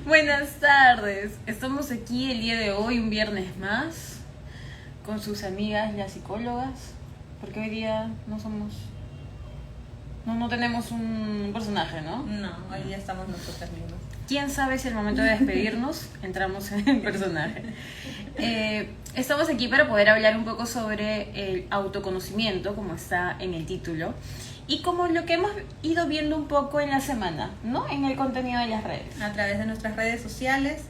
Buenas tardes. Estamos aquí el día de hoy, un viernes más, con sus amigas las psicólogas, porque hoy día no tenemos un personaje, ¿no? No, hoy día estamos nosotras mismas. ¿Quién sabe si al momento de despedirnos entramos en el personaje? Estamos aquí para poder hablar un poco sobre el autoconocimiento, como está en el título, y como lo que hemos ido viendo un poco en la semana, ¿no? En el contenido de las redes. A través de nuestras redes sociales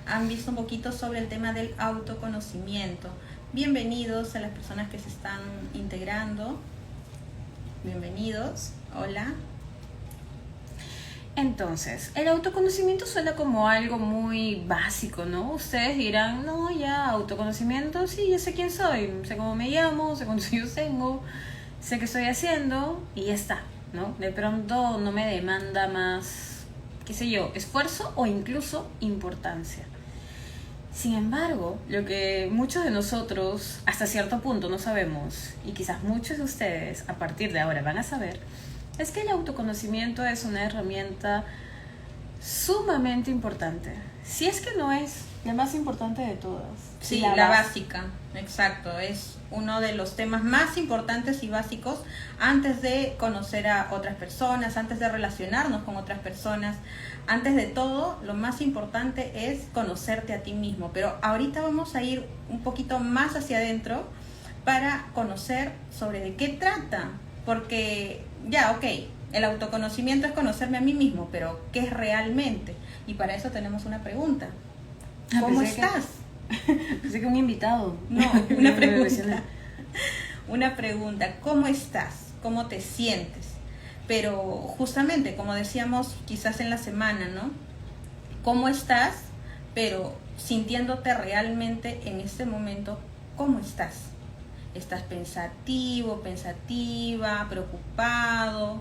han visto un poquito sobre el tema del autoconocimiento. Bienvenidos a las personas que se están integrando. Bienvenidos. Hola. Entonces, el autoconocimiento suena como algo muy básico, ¿no? Ustedes dirán, no, ya, autoconocimiento, sí, yo sé quién soy, sé cómo me llamo, sé cuántos años tengo, sé qué estoy haciendo y ya está, ¿no? De pronto no me demanda más, qué sé yo, esfuerzo o incluso importancia. Sin embargo, lo que muchos de nosotros hasta cierto punto no sabemos, y quizás muchos de ustedes a partir de ahora van a saber, es que el autoconocimiento es una herramienta sumamente importante. Si es que no es la más importante de todas. Sí, la básica, exacto. Es uno de los temas más importantes y básicos antes de conocer a otras personas, antes de relacionarnos con otras personas. Antes de todo, lo más importante es conocerte a ti mismo. Pero ahorita vamos a ir un poquito más hacia adentro para conocer sobre de qué trata. Porque ya, ok, el autoconocimiento es conocerme a mí mismo, pero ¿qué es realmente? Y para eso tenemos una pregunta. ¿Cómo estás? Pensé que un invitado. No, una pregunta. Una pregunta. ¿Cómo estás? ¿Cómo te sientes? Pero justamente, como decíamos quizás en la semana, ¿no? ¿Cómo estás? Pero sintiéndote realmente en este momento, ¿cómo estás? ¿Estás pensativo, pensativa, preocupado?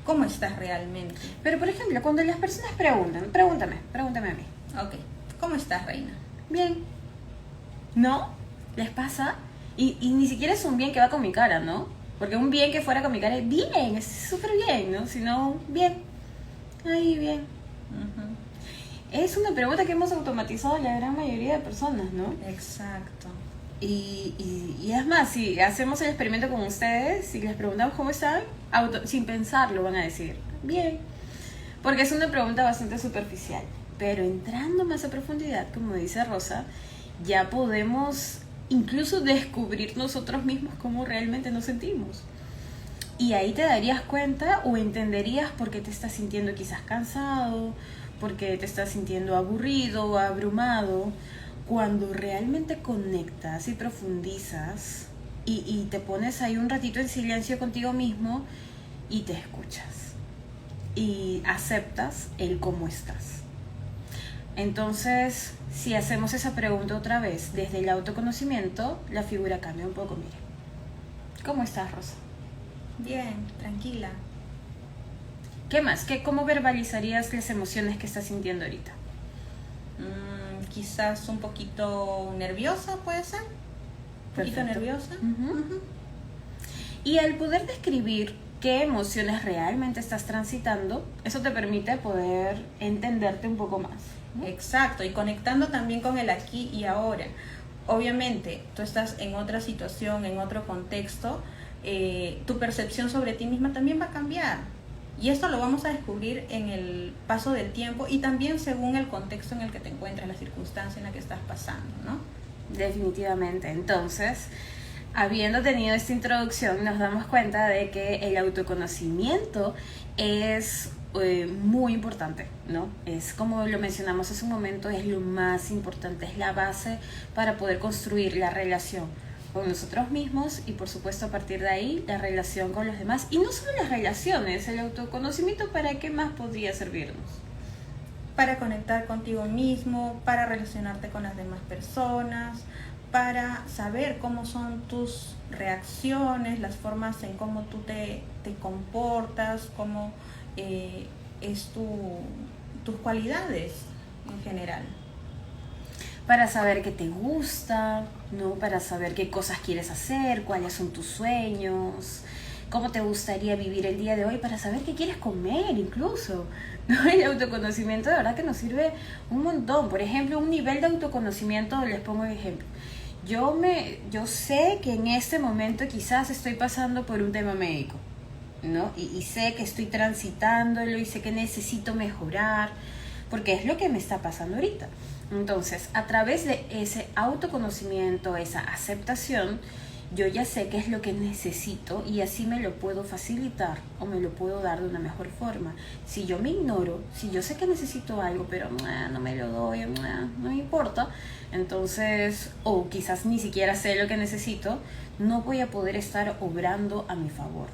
¿Cómo estás realmente? Pero por ejemplo, cuando las personas preguntan, pregúntame a mí. Ok, ¿cómo estás, reina? Bien. ¿No? ¿Les pasa? Y ni siquiera es un bien que va con mi cara, ¿no? Porque un bien que fuera con mi cara es bien, es súper bien, ¿no? Sino, bien. Ahí, bien. Uh-huh. Es una pregunta que hemos automatizado la gran mayoría de personas, ¿no? Exacto. Y es más, si hacemos el experimento con ustedes, si les preguntamos cómo están, sin pensarlo van a decir, bien. Porque es una pregunta bastante superficial. Pero entrando más a profundidad, como dice Rosa, ya podemos incluso descubrir nosotros mismos cómo realmente nos sentimos. Y ahí te darías cuenta o entenderías por qué te estás sintiendo quizás cansado, por qué te estás sintiendo aburrido o abrumado. Cuando realmente conectas y profundizas y te pones ahí un ratito en silencio contigo mismo y te escuchas y aceptas el cómo estás. Entonces, si hacemos esa pregunta otra vez desde el autoconocimiento, la figura cambia un poco, mire. ¿Cómo estás, Rosa? Bien, tranquila. ¿Qué más? ¿Cómo verbalizarías las emociones que estás sintiendo ahorita? Quizás un poquito nerviosa, ¿puede ser? Un poquito nerviosa. Uh-huh. Y al poder describir qué emociones realmente estás transitando, eso te permite poder entenderte un poco más, ¿no? Exacto, y conectando también con el aquí y ahora. Obviamente, tú estás en otra situación, en otro contexto, tu percepción sobre ti misma también va a cambiar. Y esto lo vamos a descubrir en el paso del tiempo y también según el contexto en el que te encuentras, la circunstancia en la que estás pasando, ¿no? Definitivamente. Entonces, habiendo tenido esta introducción, nos damos cuenta de que el autoconocimiento es muy importante, ¿no? Es como lo mencionamos hace un momento, es lo más importante, es la base para poder construir la relación con nosotros mismos y por supuesto a partir de ahí la relación con los demás. Y no solo las relaciones, el autoconocimiento, ¿para qué más podría servirnos? Para conectar contigo mismo, para relacionarte con las demás personas, para saber cómo son tus reacciones, las formas en cómo tú te comportas, cómo es tus cualidades en general. Para saber qué te gusta, ¿no? Para saber qué cosas quieres hacer, cuáles son tus sueños, cómo te gustaría vivir el día de hoy, para saber qué quieres comer incluso, ¿no? El autoconocimiento de verdad que nos sirve un montón. Por ejemplo, un nivel de autoconocimiento, les pongo un ejemplo. Yo sé que en este momento quizás estoy pasando por un tema médico, ¿no? Y sé que estoy transitándolo y sé que necesito mejorar, porque es lo que me está pasando ahorita. Entonces, a través de ese autoconocimiento, esa aceptación, yo ya sé qué es lo que necesito y así me lo puedo facilitar o me lo puedo dar de una mejor forma. Si yo me ignoro, si yo sé que necesito algo, pero no me lo doy, no me importa, entonces, o quizás ni siquiera sé lo que necesito, no voy a poder estar obrando a mi favor.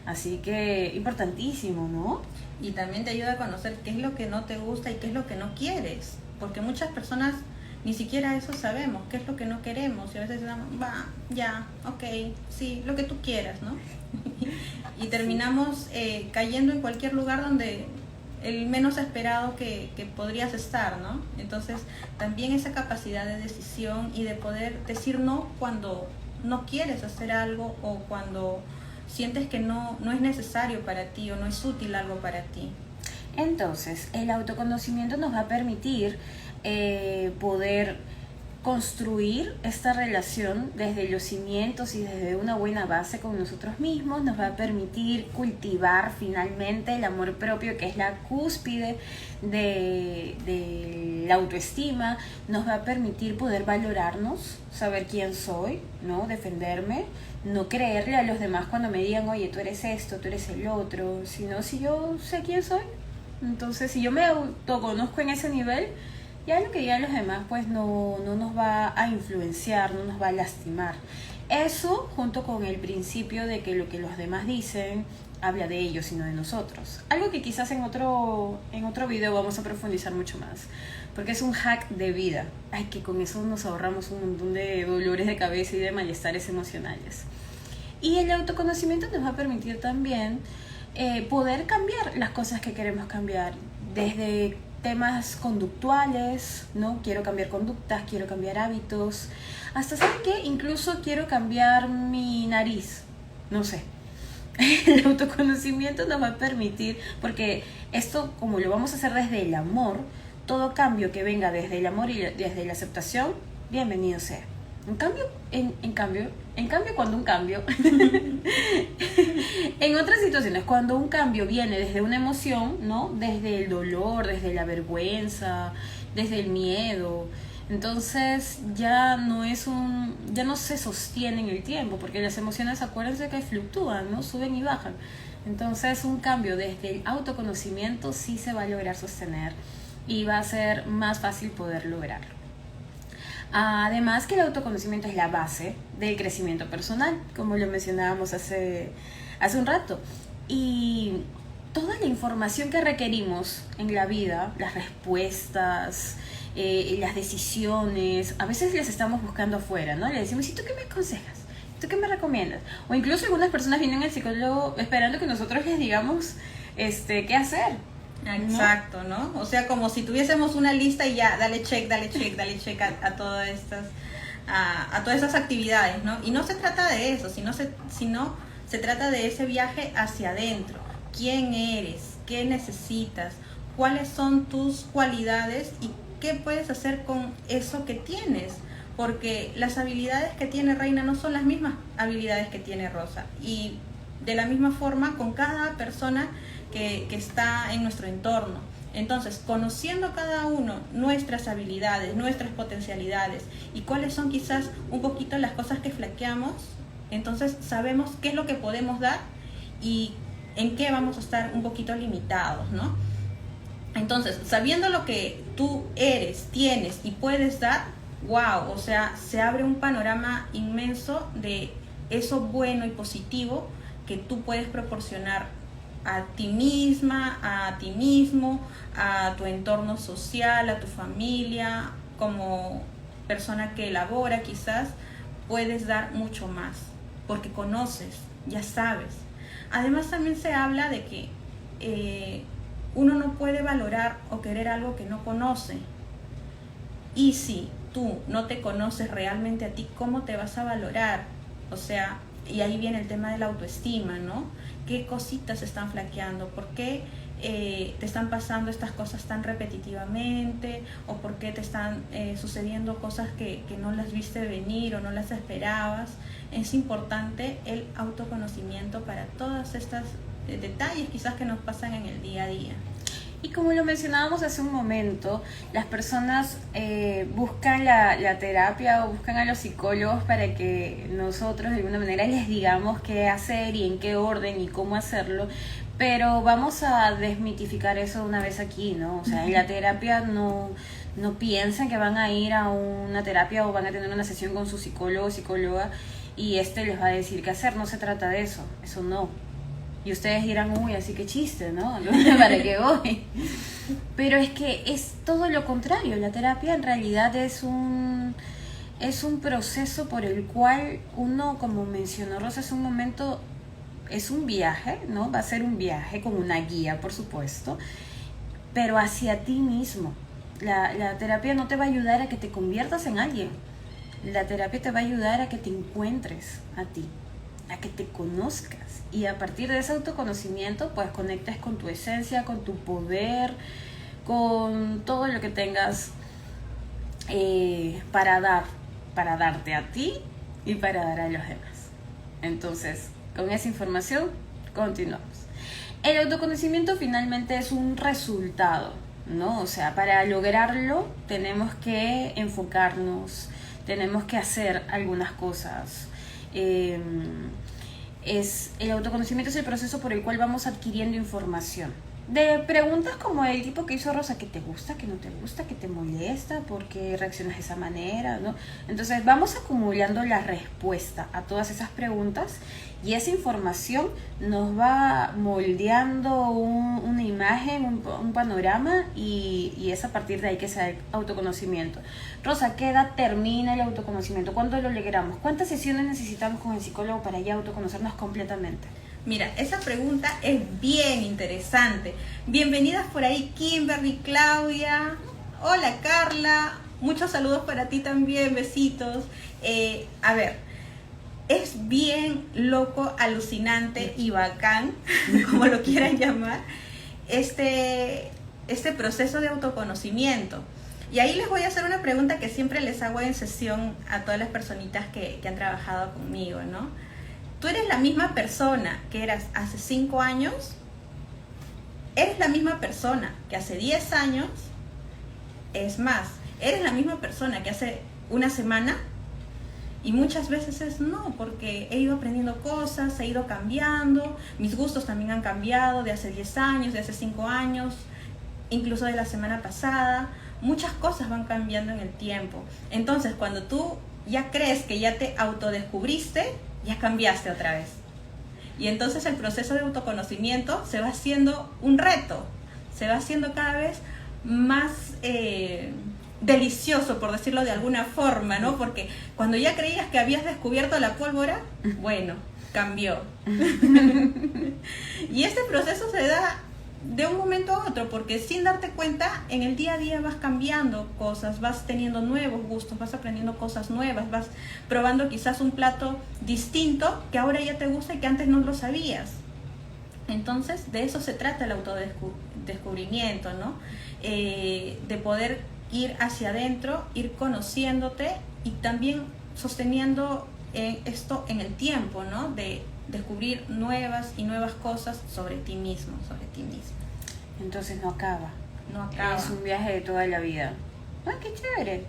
Así que, importantísimo, ¿no? Y también te ayuda a conocer qué es lo que no te gusta y qué es lo que no quieres. Porque muchas personas ni siquiera eso sabemos, qué es lo que no queremos. Y a veces decimos, va, ya, ok, sí, lo que tú quieras, ¿no? Y terminamos cayendo en cualquier lugar donde el menos esperado que podrías estar, ¿no? Entonces, también esa capacidad de decisión y de poder decir no cuando no quieres hacer algo o cuando sientes que no es necesario para ti o no es útil algo para ti. Entonces, el autoconocimiento nos va a permitir poder construir esta relación desde los cimientos y desde una buena base con nosotros mismos. Nos va a permitir cultivar finalmente el amor propio, que es la cúspide de la autoestima. Nos va a permitir poder valorarnos, saber quién soy, ¿no? Defenderme, no creerle a los demás cuando me digan, oye, tú eres esto, tú eres el otro, sino si yo sé quién soy. Entonces, si yo me autoconozco en ese nivel, ya lo que digan los demás pues no nos va a influenciar, no nos va a lastimar. Eso junto con el principio de que lo que los demás dicen habla de ellos y no de nosotros. Algo que quizás en otro video vamos a profundizar mucho más, porque es un hack de vida. Ay, que con eso nos ahorramos un montón de dolores de cabeza y de malestares emocionales. Y el autoconocimiento nos va a permitir también poder cambiar las cosas que queremos cambiar, desde temas conductuales, ¿no? Quiero cambiar conductas, quiero cambiar hábitos, hasta, ¿saben qué? Incluso quiero cambiar mi nariz, no sé. El autoconocimiento nos va a permitir, porque esto, como lo vamos a hacer desde el amor, todo cambio que venga desde el amor y desde la aceptación, bienvenido sea. En cambio, cuando un cambio, en otras situaciones, cuando un cambio viene desde una emoción, ¿no? Desde el dolor, desde la vergüenza, desde el miedo, entonces ya no se sostiene en el tiempo, porque las emociones, acuérdense que fluctúan, ¿no? Suben y bajan. Entonces un cambio desde el autoconocimiento sí se va a lograr sostener y va a ser más fácil poder lograrlo. Además que el autoconocimiento es la base del crecimiento personal, como lo mencionábamos hace un rato. Y toda la información que requerimos en la vida, las respuestas, las decisiones, a veces las estamos buscando afuera, ¿no? Le decimos, ¿y tú qué me aconsejas? ¿Tú qué me recomiendas? O incluso algunas personas vienen al psicólogo esperando que nosotros les digamos qué hacer. Exacto, ¿no? O sea, como si tuviésemos una lista y ya, dale check a todas estas actividades, ¿no? Y no se trata de eso, sino se trata de ese viaje hacia adentro. ¿Quién eres? ¿Qué necesitas? ¿Cuáles son tus cualidades? ¿Y qué puedes hacer con eso que tienes? Porque las habilidades que tiene Reina no son las mismas habilidades que tiene Rosa. Y de la misma forma con cada persona que está en nuestro entorno. Entonces, conociendo cada uno nuestras habilidades, nuestras potencialidades y cuáles son quizás un poquito las cosas que flaqueamos, entonces sabemos qué es lo que podemos dar y en qué vamos a estar un poquito limitados, ¿no? Entonces, sabiendo lo que tú eres, tienes y puedes dar, wow, o sea, se abre un panorama inmenso de eso bueno y positivo que tú puedes proporcionar a ti misma, a ti mismo, a tu entorno social, a tu familia, como persona que elabora quizás, puedes dar mucho más, porque conoces, ya sabes. Además también se habla de que uno no puede valorar o querer algo que no conoce. Y si tú no te conoces realmente a ti, ¿cómo te vas a valorar? O sea, y ahí viene el tema de la autoestima, ¿no? ¿Qué cositas están flaqueando? ¿Por qué te están pasando estas cosas tan repetitivamente? ¿O por qué te están sucediendo cosas que no las viste venir o no las esperabas? Es importante el autoconocimiento para todas estas detalles quizás que nos pasan en el día a día. Y como lo mencionábamos hace un momento, las personas buscan la terapia o buscan a los psicólogos para que nosotros de alguna manera les digamos qué hacer y en qué orden y cómo hacerlo, pero vamos a desmitificar eso una vez aquí, ¿no? O sea, en la terapia no piensen que van a ir a una terapia o van a tener una sesión con su psicólogo o psicóloga y les va a decir qué hacer. No se trata de eso no. Y ustedes dirán, uy, así que chiste, ¿no? ¿Para qué voy? Pero es que es todo lo contrario. La terapia en realidad es un proceso por el cual uno, como mencionó Rosa hace un momento, es un viaje, ¿no? Va a ser un viaje con una guía, por supuesto, pero hacia ti mismo. La terapia no te va a ayudar a que te conviertas en alguien. La terapia te va a ayudar a que te encuentres a ti, a que te conozcas. Y a partir de ese autoconocimiento, pues conectes con tu esencia, con tu poder, con todo lo que tengas para darte a ti y para dar a los demás. Entonces, con esa información, continuamos. El autoconocimiento finalmente es un resultado, ¿no? O sea, para lograrlo tenemos que enfocarnos, tenemos que hacer algunas cosas. El autoconocimiento es el proceso por el cual vamos adquiriendo información. De preguntas como el tipo que hizo Rosa, ¿qué te gusta, qué no te gusta, qué te molesta, por qué reaccionas de esa manera, ¿no? Entonces vamos acumulando la respuesta a todas esas preguntas y esa información nos va moldeando una imagen, un panorama y es a partir de ahí que se da el autoconocimiento. Rosa, ¿qué edad termina el autoconocimiento? ¿Cuándo lo logramos? ¿Cuántas sesiones necesitamos con el psicólogo para ya autoconocernos completamente? Mira, esa pregunta es bien interesante. Bienvenidas por ahí Kimberly, Claudia, hola Carla, muchos saludos para ti también, besitos. A ver, es bien loco, alucinante y bacán, como lo quieran llamar, este proceso de autoconocimiento. Y ahí les voy a hacer una pregunta que siempre les hago en sesión a todas las personitas que han trabajado conmigo, ¿no? ¿Tú eres la misma persona que eras hace 5 años? ¿Eres la misma persona que hace 10 años? Es más, ¿eres la misma persona que hace una semana? Y muchas veces es no, porque he ido aprendiendo cosas, he ido cambiando, mis gustos también han cambiado de hace 10 años, de hace 5 años, incluso de la semana pasada. Muchas cosas van cambiando en el tiempo. Entonces, cuando tú ya crees que ya te autodescubriste, ya cambiaste otra vez. Y entonces el proceso de autoconocimiento se va haciendo un reto, se va haciendo cada vez más delicioso, por decirlo de alguna forma, ¿no? Porque cuando ya creías que habías descubierto la pólvora, bueno, cambió. Y este proceso se da de un momento a otro, porque sin darte cuenta, en el día a día vas cambiando cosas, vas teniendo nuevos gustos, vas aprendiendo cosas nuevas, vas probando quizás un plato distinto que ahora ya te gusta y que antes no lo sabías. Entonces, de eso se trata el autodescubrimiento, ¿no? De poder ir hacia adentro, ir conociéndote y también sosteniendo esto en el tiempo, ¿no? De descubrir nuevas y nuevas cosas sobre ti mismo, sobre ti mismo. Entonces no acaba. No acaba. Es un viaje de toda la vida. ¡Ay, qué chévere!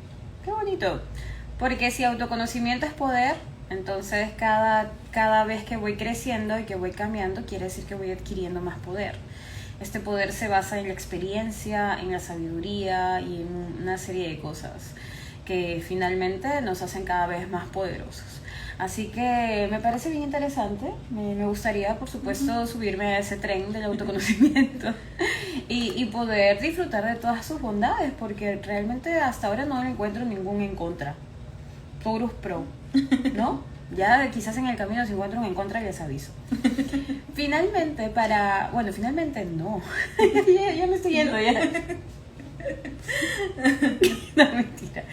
¡Qué bonito! Porque si autoconocimiento es poder, entonces cada vez que voy creciendo y que voy cambiando, quiere decir que voy adquiriendo más poder. Este poder se basa en la experiencia, en la sabiduría y en una serie de cosas que finalmente nos hacen cada vez más poderosos. Así que me parece bien interesante. Me gustaría, por supuesto, subirme a ese tren del autoconocimiento y poder disfrutar de todas sus bondades, porque realmente hasta ahora no le encuentro ningún en contra. Puros pro, ¿no? Ya quizás en el camino se encuentran en contra y les aviso. Finalmente, finalmente no. ya me estoy yendo ya. No, mentira.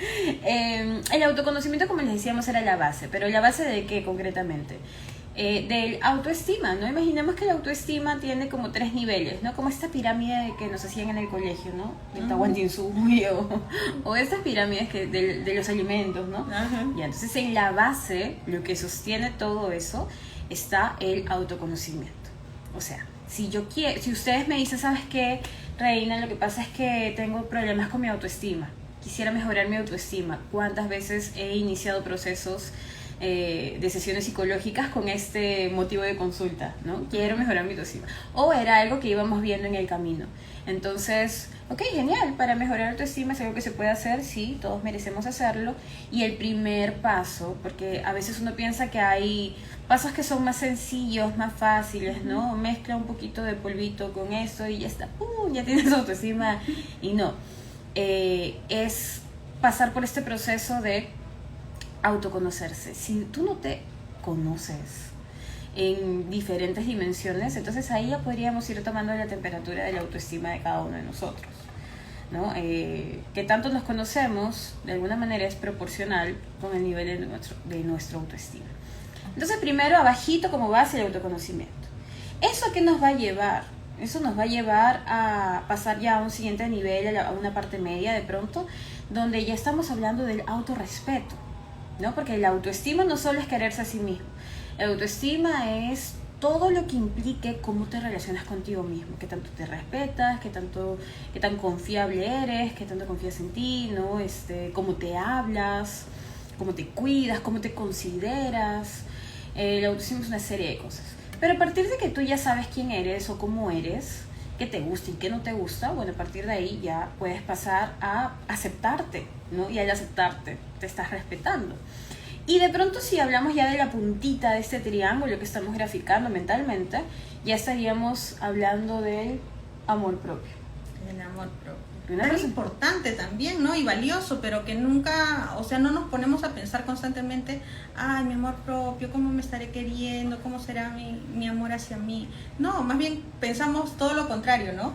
El autoconocimiento, como les decíamos, era la base. ¿Pero la base de qué concretamente? del autoestima, ¿no? Imaginemos que la autoestima tiene como 3 niveles, ¿no? Como esta pirámide que nos hacían en el colegio, ¿no? De Tahuantinsuyo, o estas pirámides de los alimentos, ¿no? Y entonces en la base, lo que sostiene todo eso, está el autoconocimiento. O sea, si ustedes me dicen, ¿sabes qué, Reina? Lo que pasa es que tengo problemas con mi autoestima. Quisiera mejorar mi autoestima. ¿Cuántas veces he iniciado procesos de sesiones psicológicas con este motivo de consulta, ¿no? Quiero mejorar mi autoestima. O era algo que íbamos viendo en el camino. Entonces, ok, genial, para mejorar la autoestima es algo que se puede hacer, sí, todos merecemos hacerlo. Y el primer paso, porque a veces uno piensa que hay pasos que son más sencillos, más fáciles, ¿no? Mezcla un poquito de polvito con esto y ya está, ¡pum!, ya tienes autoestima. Y no, es pasar por este proceso de autoconocerse. Si tú no te conoces en diferentes dimensiones, entonces ahí ya podríamos ir tomando la temperatura de la autoestima de cada uno de nosotros, ¿no? Que tanto nos conocemos, de alguna manera es proporcional con el nivel de nuestra autoestima. Entonces primero abajito como base el autoconocimiento. ¿Eso a qué nos va a llevar? Eso nos va a llevar a pasar ya a un siguiente nivel, a una parte media de pronto, donde ya estamos hablando del autorrespeto, ¿no? Porque la autoestima no solo es quererse a sí mismo. La autoestima es todo lo que implique cómo te relacionas contigo mismo, qué tanto te respetas, qué tan confiable eres, qué tanto confías en ti, ¿no? Cómo te hablas, cómo te cuidas, cómo te consideras. La autoestima es una serie de cosas. Pero a partir de que tú ya sabes quién eres o cómo eres, qué te gusta y qué no te gusta, bueno, a partir de ahí ya puedes pasar a aceptarte, ¿no? Y al aceptarte, te estás respetando. Y de pronto si hablamos ya de la puntita de este triángulo que estamos graficando mentalmente, ya estaríamos hablando del amor propio. El amor propio. Tan importante también, ¿no? Y valioso, pero que nunca, o sea, no nos ponemos a pensar constantemente, ay, mi amor propio, ¿cómo me estaré queriendo? ¿Cómo será mi amor hacia mí? No, más bien pensamos todo lo contrario, ¿no?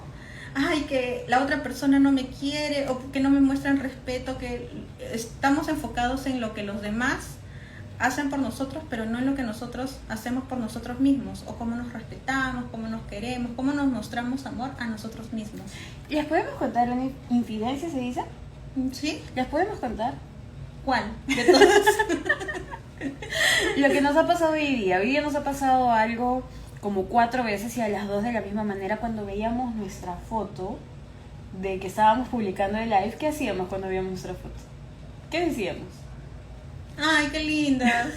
Ay, que la otra persona no me quiere o que no me muestran respeto, que estamos enfocados en lo que los demás hacen por nosotros, pero no en lo que nosotros hacemos por nosotros mismos, o cómo nos respetamos, cómo nos queremos, cómo nos mostramos amor a nosotros mismos. ¿Les podemos contar una infidencia, se dice? ¿Sí? ¿Les podemos contar? ¿Cuál? De todas. Lo que nos ha pasado hoy día nos ha pasado algo como 4 veces y a las 2 de la misma manera cuando veíamos nuestra foto de que estábamos publicando el live. ¿Qué hacíamos cuando veíamos nuestra foto? ¿Qué decíamos? ¡Ay, qué lindas!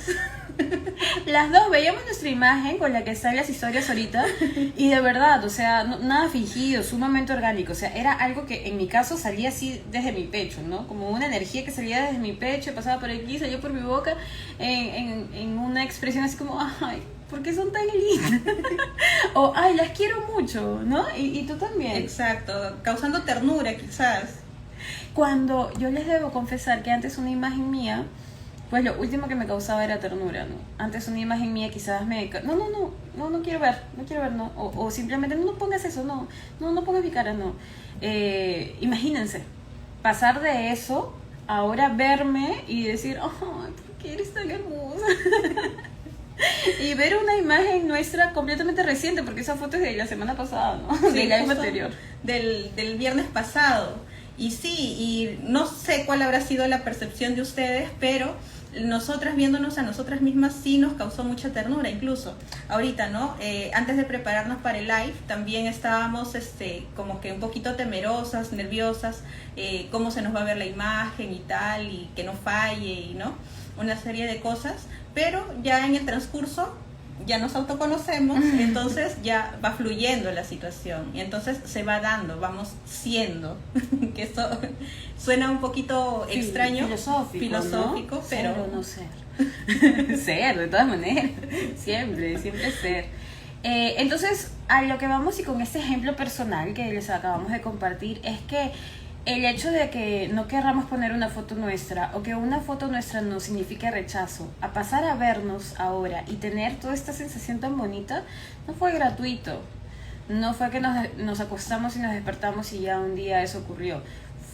Las dos veíamos nuestra imagen con la que están las historias ahorita y de verdad, o sea, nada fingido, sumamente orgánico. O sea, era algo que en mi caso salía así desde mi pecho, ¿no? Como una energía que salía desde mi pecho, pasaba por aquí, salía por mi boca en una expresión así como, ay, ¿por qué son tan lindas? O, ay, las quiero mucho, ¿no? Y tú también. Exacto, causando ternura quizás. Cuando yo les debo confesar que antes una imagen mía, pues lo último que me causaba era ternura, ¿no? Antes una imagen mía quizás me... No quiero ver, ¿no? O simplemente, no pongas eso, no pongas mi cara, no. Imagínense, pasar de eso, ahora verme y decir, oh, ¿por qué eres tan hermosa? Y ver una imagen nuestra completamente reciente, porque esa foto es de la semana pasada, ¿no? Sí, del año anterior. Del viernes pasado. Y sí, y no sé cuál habrá sido la percepción de ustedes, pero nosotras viéndonos a nosotras mismas sí nos causó mucha ternura incluso. Ahorita, ¿no? Antes de prepararnos para el live también estábamos como que un poquito temerosas, nerviosas, cómo se nos va a ver la imagen y tal, y que no falle, y ¿no? Una serie de cosas, pero ya en el transcurso ya nos autoconocemos, entonces ya va fluyendo la situación y entonces se va dando, vamos siendo, que esto suena un poquito extraño, filosófico, ¿no? Pero ser o no ser. Ser, de todas maneras, siempre ser. Entonces, a lo que vamos y con este ejemplo personal que les acabamos de compartir es que el hecho de que no querramos poner una foto nuestra o que una foto nuestra nos signifique rechazo, a pasar a vernos ahora y tener toda esta sensación tan bonita, no fue gratuito. No fue que nos acostamos y nos despertamos y ya un día eso ocurrió.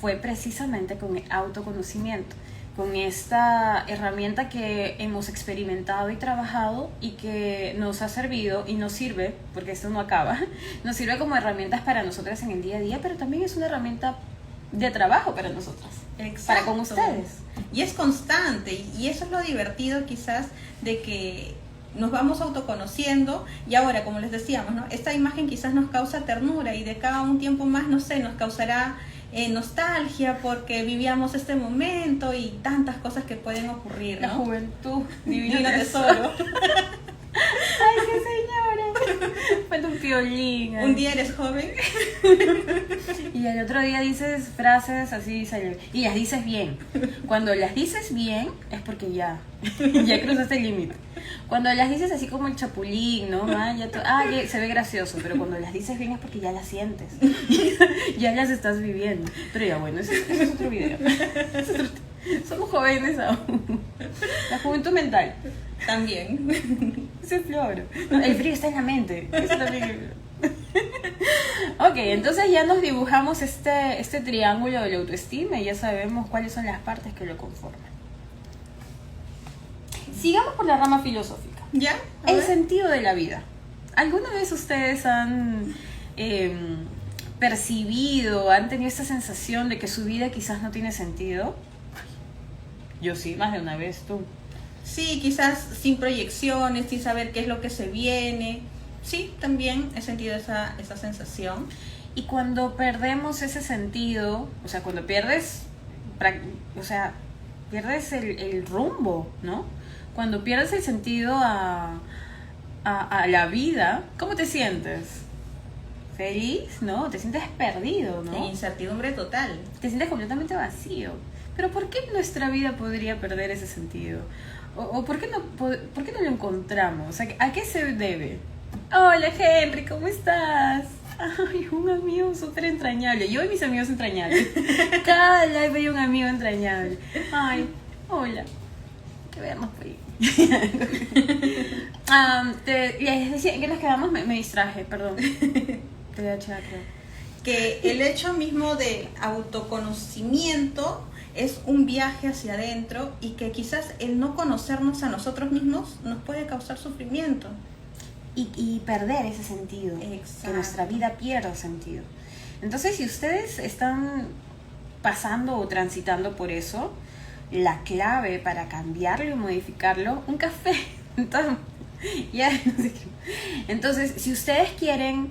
Fue precisamente con el autoconocimiento. con esta herramienta que hemos experimentado y trabajado y que nos ha servido y nos sirve, porque esto no acaba, nos sirve como herramientas para nosotras en el día a día, pero también es una herramienta de trabajo para nosotras, para con ustedes. Y es constante, y eso es lo divertido quizás de que nos vamos autoconociendo, y ahora, como les decíamos, ¿no? Esta imagen quizás nos causa ternura y de cada un tiempo más, no sé, nos causará nostalgia porque vivíamos este momento y tantas cosas que pueden ocurrir, ¿no? La juventud, divino tesoro. Ay, qué señora. Falta un violín. Un día eres joven y el otro día dices frases así y las dices bien. Cuando las dices bien es porque ya cruzaste el límite. Cuando las dices así como el chapulín, ¿no? Ya se ve gracioso, pero cuando las dices bien es porque ya las sientes. Ya las estás viviendo. Pero ya bueno, ese es otro video. Somos jóvenes aún. La juventud mental. También. Ese es flor. El frío está en la mente. Eso también. Ok, entonces ya nos dibujamos este triángulo de la autoestima y ya sabemos cuáles son las partes que lo conforman. Sigamos por la rama filosófica. ¿Ya? El sentido de la vida. ¿Alguna vez ustedes han percibido, han tenido esta sensación de que su vida quizás no tiene sentido? Yo sí, más de una vez, tú. Sí, quizás sin proyecciones, sin saber qué es lo que se viene. Sí, también he sentido esa sensación. Y cuando perdemos ese sentido, o sea, cuando pierdes el rumbo, ¿no? Cuando pierdes el sentido a la vida, ¿cómo te sientes? ¿Feliz? ¿No? Te sientes perdido, ¿no? En incertidumbre total. Te sientes completamente vacío. Pero ¿por qué nuestra vida podría perder ese sentido? ¿O por qué no lo encontramos? O sea, ¿a qué se debe? Hola Henry, ¿cómo estás? Ay, un amigo súper entrañable. Yo y mis amigos entrañables. Cada live hay un amigo entrañable. Ay, hola. Que veamos por ahí. Les decía, ¿en qué nos quedamos? Me distraje, perdón. TDAH, creo. Que el hecho mismo de autoconocimiento es un viaje hacia adentro y que quizás el no conocernos a nosotros mismos nos puede causar sufrimiento. Y perder ese sentido. Exacto. Que nuestra vida pierda sentido. Entonces, si ustedes están pasando o transitando por eso, la clave para cambiarlo y modificarlo, un café. Entonces, si ustedes quieren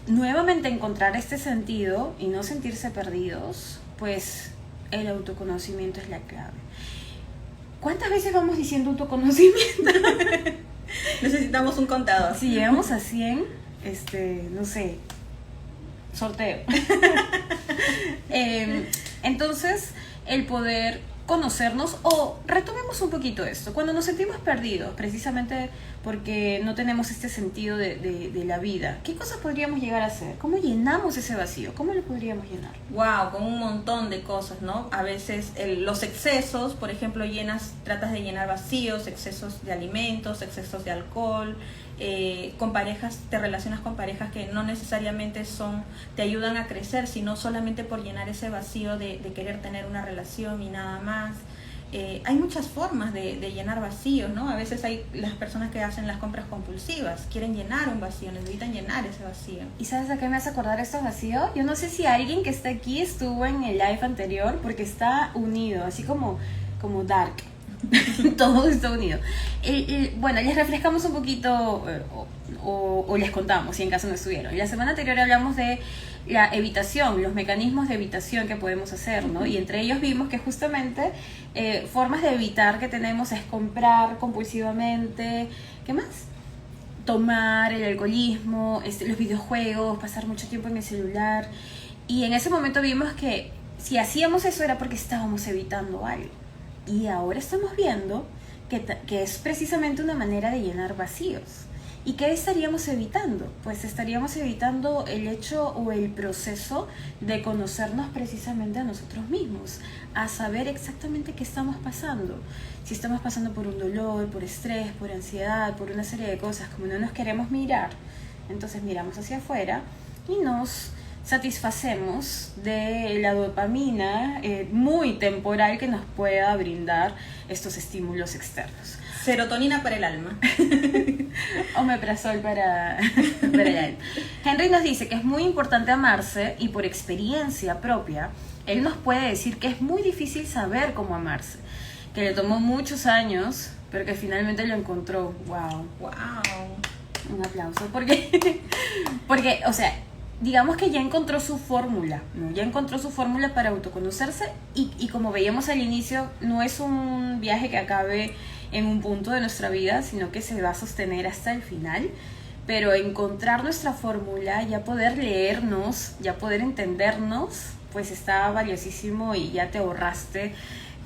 nuevamente encontrar este sentido y no sentirse perdidos, pues el autoconocimiento es la clave. ¿Cuántas veces vamos diciendo autoconocimiento? Necesitamos un contador. Si llegamos a 100, no sé, sorteo. Entonces, el poder conocernos, o retomemos un poquito esto, cuando nos sentimos perdidos, precisamente porque no tenemos este sentido de la vida, ¿qué cosas podríamos llegar a hacer? ¿Cómo llenamos ese vacío? ¿Cómo lo podríamos llenar? Wow, con un montón de cosas, ¿no? A veces los excesos, por ejemplo, tratas de llenar vacíos, excesos de alimentos, excesos de alcohol. Con parejas, te relacionas con parejas que no necesariamente te ayudan a crecer, sino solamente por llenar ese vacío de querer tener una relación y nada más. Hay muchas formas de llenar vacíos, ¿no? A veces hay las personas que hacen las compras compulsivas, quieren llenar un vacío, necesitan llenar ese vacío. ¿Y sabes a qué me hace acordar estos vacíos? Yo no sé si alguien que está aquí estuvo en el live anterior, porque está unido, así como Dark. Todo está unido. Bueno, les refrescamos un poquito o les contamos si en caso no estuvieron. La semana anterior hablamos de la evitación, los mecanismos de evitación que podemos hacer, ¿no? Y entre ellos vimos que justamente formas de evitar que tenemos es comprar compulsivamente, ¿qué más? Tomar, el alcoholismo, los videojuegos, pasar mucho tiempo en el celular. Y en ese momento vimos que si hacíamos eso era porque estábamos evitando algo. Y ahora estamos viendo que es precisamente una manera de llenar vacíos. ¿Y qué estaríamos evitando? Pues estaríamos evitando el hecho o el proceso de conocernos precisamente a nosotros mismos, a saber exactamente qué estamos pasando. Si estamos pasando por un dolor, por estrés, por ansiedad, por una serie de cosas, como no nos queremos mirar, entonces miramos hacia afuera y nos satisfacemos de la dopamina muy temporal que nos pueda brindar estos estímulos externos. Serotonina para el alma. Omeprazol para el alma. Henry nos dice que es muy importante amarse y por experiencia propia, él nos puede decir que es muy difícil saber cómo amarse, que le tomó muchos años, pero que finalmente lo encontró. ¡Wow! ¡Wow! Un aplauso, porque, o sea, digamos que ya encontró su fórmula, ¿no? Ya encontró su fórmula para autoconocerse y como veíamos al inicio, no es un viaje que acabe en un punto de nuestra vida, sino que se va a sostener hasta el final. Pero encontrar nuestra fórmula, ya poder leernos, ya poder entendernos, pues está valiosísimo y ya te ahorraste,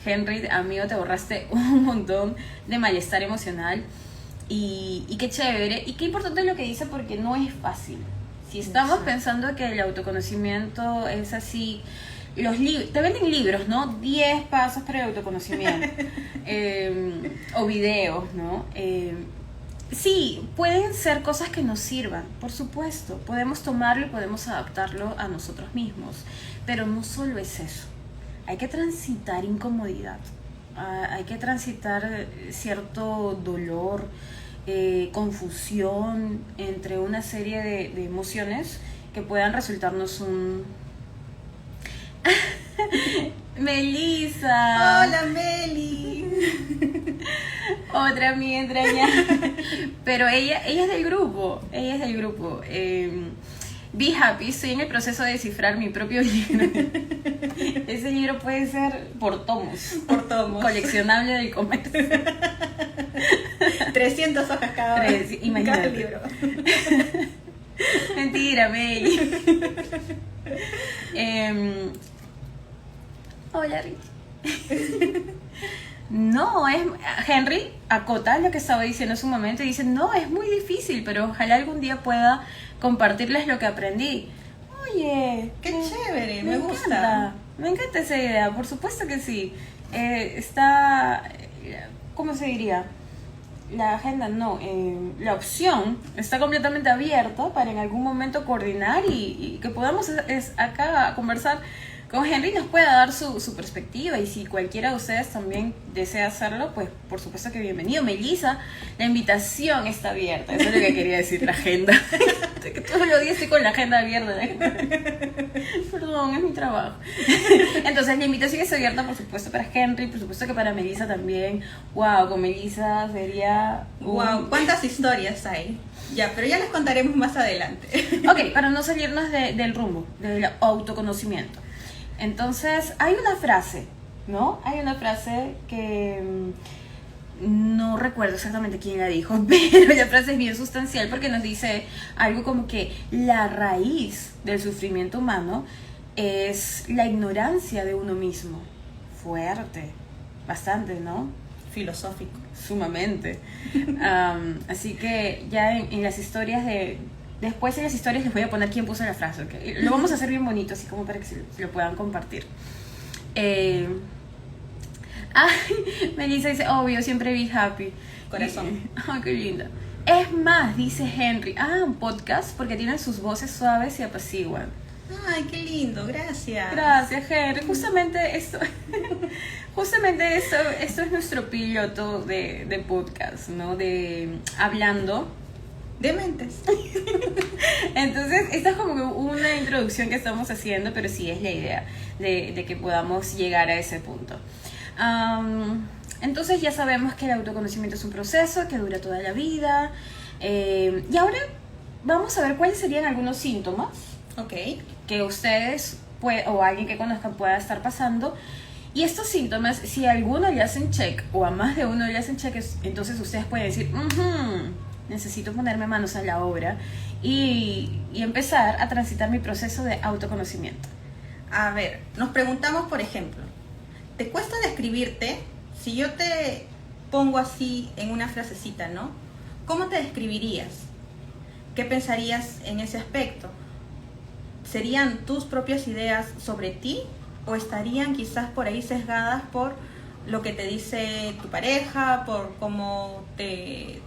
Henry, amigo, te ahorraste un montón de malestar emocional. Y qué chévere, y qué importante lo que dice, porque no es fácil. Si estamos pensando que el autoconocimiento es así, te venden libros, ¿no? 10 pasos para el autoconocimiento, o videos, ¿no? Sí, pueden ser cosas que nos sirvan, por supuesto. Podemos tomarlo y podemos adaptarlo a nosotros mismos, pero no solo es eso. Hay que transitar incomodidad. Hay que transitar cierto dolor, confusión entre una serie de emociones que puedan resultarnos un... Melissa. Hola, Meli. Otra amiga entrañable. Pero ella es del grupo. Be Happy, estoy en el proceso de descifrar mi propio libro. Ese libro puede ser por tomos. Coleccionable del comercio. 300 hojas cada libro. Mentira, Meli. Hola, Ricky. No, Henry acota lo que estaba diciendo hace un momento y dice, no, es muy difícil, pero ojalá algún día pueda compartirles lo que aprendí. Oye, qué chévere, me gusta. Me encanta esa idea, por supuesto que sí. Está, ¿cómo se diría? La agenda no, la opción está completamente abierta para en algún momento coordinar y que podamos acá conversar con Henry, nos pueda dar su perspectiva, y si cualquiera de ustedes también desea hacerlo, pues por supuesto que bienvenido. Melissa, la invitación está abierta. Eso es lo que quería decir, la agenda. Que todos los días estoy con la agenda abierta. Perdón, es mi trabajo. Entonces la invitación está abierta, por supuesto, para Henry, por supuesto que para Melissa también. Wow, con Melissa sería... Wow, ¿cuántas historias hay? Ya, pero ya les contaremos más adelante. Ok, para no salirnos del rumbo, del autoconocimiento. Entonces, hay una frase, ¿no? Hay una frase que no recuerdo exactamente quién la dijo, pero la frase es bien sustancial porque nos dice algo como que la raíz del sufrimiento humano es la ignorancia de uno mismo. Fuerte, bastante, ¿no? Filosófico. Sumamente. Así que ya en las historias después en las historias les voy a poner quién puso la frase, ¿okay? Lo vamos a hacer bien bonito, así como para que se lo puedan compartir. Melissa dice, obvio, siempre be happy. Corazón. Ay, qué linda. Es más, dice Henry, un podcast porque tienen sus voces suaves y apaciguan. Ay, qué lindo, gracias. Gracias, Henry. Justamente esto es nuestro piloto de podcast, ¿no? De hablando de mentes. Entonces, esta es como una introducción que estamos haciendo, pero sí es la idea de que podamos llegar a ese punto. Entonces ya sabemos que el autoconocimiento es un proceso que dura toda la vida. Y ahora vamos a ver cuáles serían algunos síntomas, okay, que ustedes o alguien que conozcan pueda estar pasando. Y estos síntomas, si a alguno le hacen check o a más de uno le hacen check, entonces ustedes pueden decir, necesito ponerme manos a la obra y empezar a transitar mi proceso de autoconocimiento. A ver, nos preguntamos, por ejemplo, ¿te cuesta describirte? Si yo te pongo así en una frasecita, ¿no? ¿Cómo te describirías? ¿Qué pensarías en ese aspecto? ¿Serían tus propias ideas sobre ti o estarían quizás por ahí sesgadas por lo que te dice tu pareja, por cómo te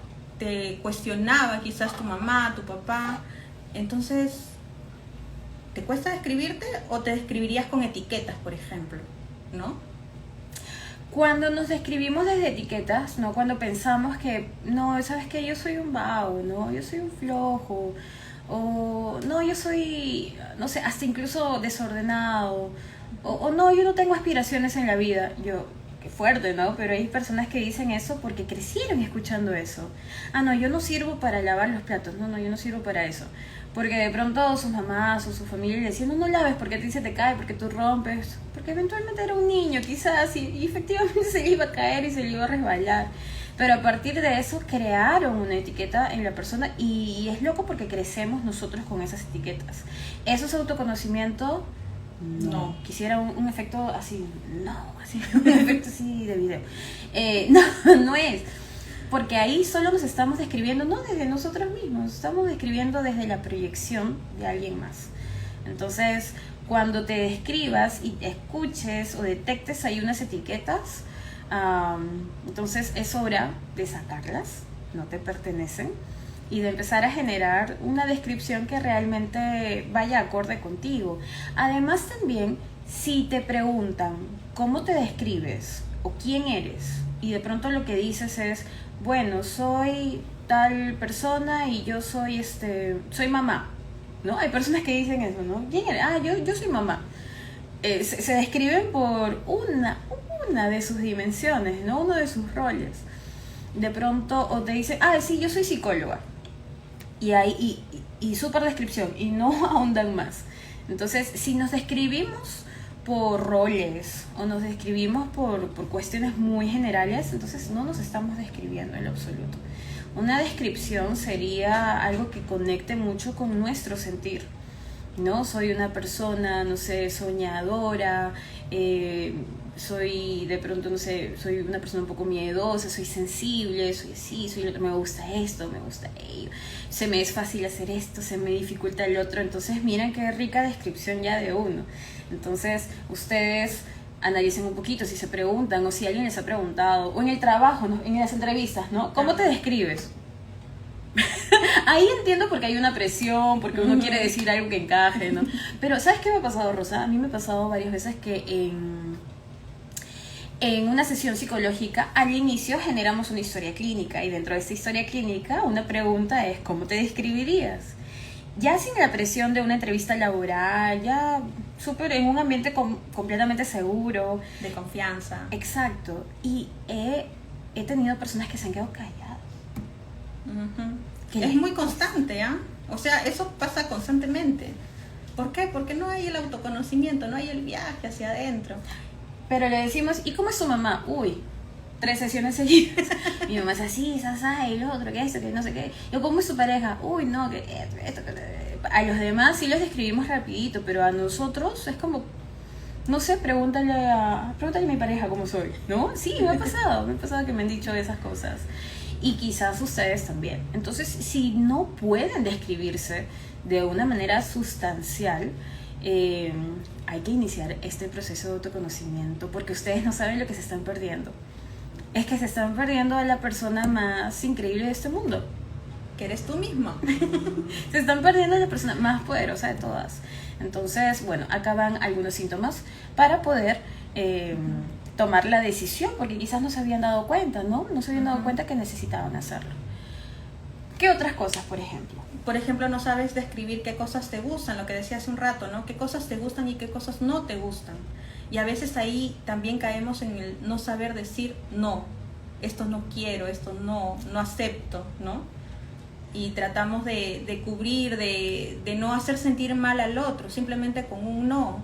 cuestionaba quizás tu mamá, tu papá? Entonces, ¿Te cuesta describirte o te describirías con etiquetas, por ejemplo? ¿No? Cuando nos describimos desde etiquetas, ¿no? Cuando pensamos que, no, sabes que yo soy un vago, ¿no? Yo soy un flojo, o no, yo soy, no sé, hasta incluso desordenado, o no, yo no tengo aspiraciones en la vida. Yo, qué fuerte, ¿no? Pero hay personas que dicen eso porque crecieron escuchando eso. Ah, no, yo no sirvo para lavar los platos, no, no, yo no sirvo para eso. Porque de pronto sus mamás o su familia le decían, no, no laves porque a ti se te cae, porque tú rompes. Porque eventualmente era un niño quizás y efectivamente se le iba a caer y se le iba a resbalar. Pero a partir de eso crearon una etiqueta en la persona y es loco porque crecemos nosotros con esas etiquetas. ¿Eso es autoconocimiento? No. Quisiera un efecto así, no, así, un efecto así de video. No, no es. Porque ahí solo nos estamos describiendo, no desde nosotros mismos, estamos describiendo desde la proyección de alguien más. Entonces, cuando te describas y escuches o detectes ahí unas etiquetas, entonces es hora de sacarlas, no te pertenecen, y de empezar a generar una descripción que realmente vaya acorde contigo. Además también, si te preguntan cómo te describes o quién eres, y de pronto lo que dices es, bueno, soy tal persona y yo soy soy mamá, ¿no? Hay personas que dicen eso, ¿no? ¿Quién eres? Ah, yo soy mamá. Se describen por una de sus dimensiones, ¿no? Uno de sus roles. De pronto, o te dicen, ah, sí, yo soy psicóloga. Y ahí, y súper descripción, y no ahondan más. Entonces, si nos describimos por roles o nos describimos por cuestiones muy generales, entonces no nos estamos describiendo en lo absoluto. Una descripción sería algo que conecte mucho con nuestro sentir, ¿no? Soy una persona, no sé, soñadora, soy de pronto, no sé, soy una persona un poco miedosa, soy sensible, soy así, soy lo otro, me gusta esto, me gusta ello, se me es fácil hacer esto, se me dificulta el otro. Entonces miren qué rica descripción ya de uno. Entonces ustedes analicen un poquito si se preguntan o si alguien les ha preguntado, o en el trabajo, ¿no? En las entrevistas, ¿no? ¿Cómo te describes? Ahí entiendo porque hay una presión, porque uno quiere decir algo que encaje, ¿no? Pero ¿sabes qué me ha pasado, Rosa? A mí me ha pasado varias veces que en una sesión psicológica al inicio generamos una historia clínica y dentro de esta historia clínica una pregunta es ¿cómo te describirías? Ya sin la presión de una entrevista laboral, ya súper en un ambiente completamente seguro. De confianza. Exacto. Y he tenido personas que se han quedado calladas. Es muy constante, ¿ah? O sea, eso pasa constantemente. ¿Por qué? Porque no hay el autoconocimiento, no hay el viaje hacia adentro. Pero le decimos, ¿y cómo es su mamá? Uy, 3 sesiones seguidas. Mi mamá es así, sasá, y lo otro, que esto, que no sé qué. Yo, ¿cómo es su pareja? Uy, no, que esto, que... A los demás sí los describimos rapidito, pero a nosotros es como, no sé, pregúntale a mi pareja cómo soy, ¿no? Sí, me ha pasado que me han dicho esas cosas. Y quizás ustedes también. Entonces, si no pueden describirse de una manera sustancial, hay que iniciar este proceso de autoconocimiento porque ustedes no saben lo que se están perdiendo. Es que se están perdiendo a la persona más increíble de este mundo, que eres tú mismo. Se están perdiendo a la persona más poderosa de todas. Entonces, bueno, acá van algunos síntomas para poder tomar la decisión, porque quizás no se habían dado cuenta, ¿no? No se habían dado cuenta que necesitaban hacerlo. ¿Qué otras cosas, por ejemplo? Por ejemplo, no sabes describir qué cosas te gustan, lo que decía hace un rato, ¿no? Qué cosas te gustan y qué cosas no te gustan. Y a veces ahí también caemos en el no saber decir no, esto no quiero, esto no acepto, ¿no? Y tratamos de cubrir, de no hacer sentir mal al otro, simplemente con un no.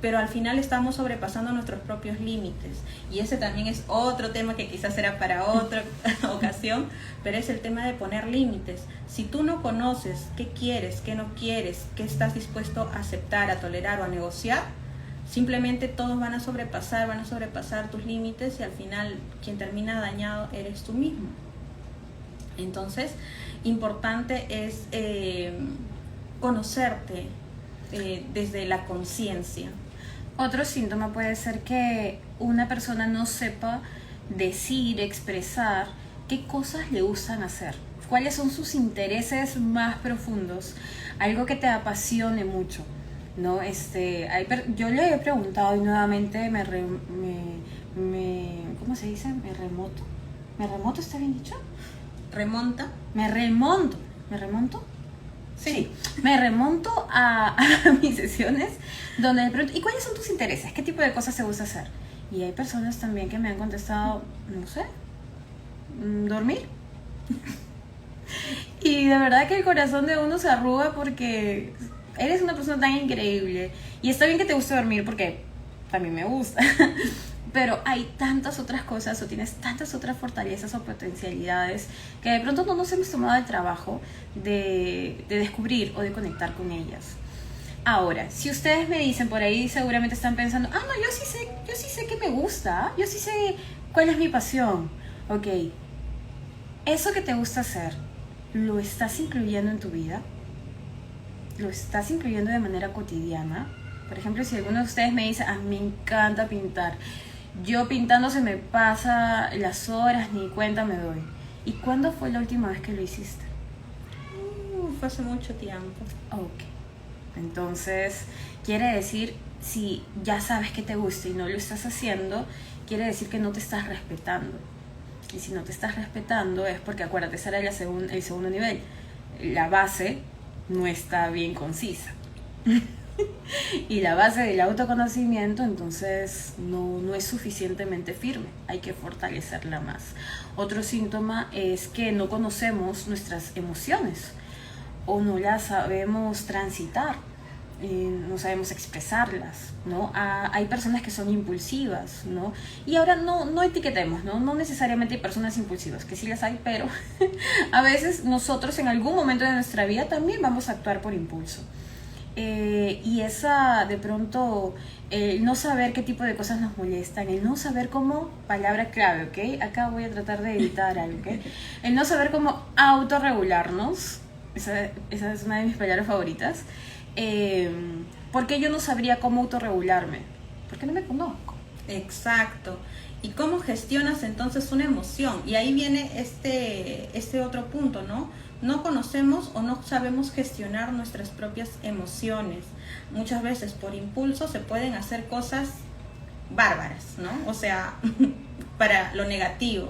Pero al final estamos sobrepasando nuestros propios límites. Y ese también es otro tema que quizás será para otra ocasión, pero es el tema de poner límites. Si tú no conoces qué quieres, qué no quieres, qué estás dispuesto a aceptar, a tolerar o a negociar, simplemente todos van a sobrepasar tus límites y al final quien termina dañado eres tú mismo. Entonces, importante es conocerte desde la conciencia. Otro síntoma puede ser que una persona no sepa decir, expresar qué cosas le gustan hacer. cuáles son sus intereses más profundos, algo que te apasione mucho, ¿no? Yo le he preguntado y nuevamente ¿cómo se dice? ¿Me remoto está bien dicho? ¿Remonta? ¿Me remonto? Sí, me remonto a mis sesiones donde le pregunto, ¿y cuáles son tus intereses? ¿Qué tipo de cosas te gusta hacer? Y hay personas también que me han contestado, no sé, dormir. Y de verdad que el corazón de uno se arruga porque eres una persona tan increíble. Y está bien que te guste dormir porque también me gusta. Pero hay tantas otras cosas o tienes tantas otras fortalezas o potencialidades que de pronto no nos hemos tomado el trabajo de descubrir o de conectar con ellas. Ahora, si ustedes me dicen por ahí, seguramente están pensando, no, yo sí sé que me gusta, yo sí sé cuál es mi pasión. Ok, eso que te gusta hacer, ¿lo estás incluyendo en tu vida? ¿Lo estás incluyendo de manera cotidiana? Por ejemplo, si alguno de ustedes me dice, me encanta pintar, yo pintando se me pasa las horas, ni cuenta me doy. ¿Y cuándo fue la última vez que lo hiciste? Fue hace mucho tiempo. Ok. Entonces, quiere decir, si ya sabes que te gusta y no lo estás haciendo, quiere decir que no te estás respetando. Y si no te estás respetando es porque, acuérdate, ese era el segundo nivel. La base no está bien concisa. Y la base del autoconocimiento entonces no es suficientemente firme, hay que fortalecerla más. Otro síntoma es que no conocemos nuestras emociones o no las sabemos transitar, no sabemos expresarlas, ¿no? Hay personas que son impulsivas, ¿no? Y ahora no etiquetemos, ¿no? No necesariamente hay personas impulsivas, que sí las hay, pero a veces nosotros en algún momento de nuestra vida también vamos a actuar por impulso. Y esa, de pronto, el no saber qué tipo de cosas nos molestan, el no saber cómo, palabra clave, ¿ok? Acá voy a tratar de editar algo, ¿ok? El no saber cómo autorregularnos, esa es una de mis palabras favoritas. Porque yo no sabría cómo autorregularme, porque no me conozco. Exacto. ¿Y cómo gestionas entonces una emoción? Y ahí viene este otro punto, ¿no? No conocemos o no sabemos gestionar nuestras propias emociones. Muchas veces por impulso se pueden hacer cosas bárbaras, ¿no? O sea, para lo negativo.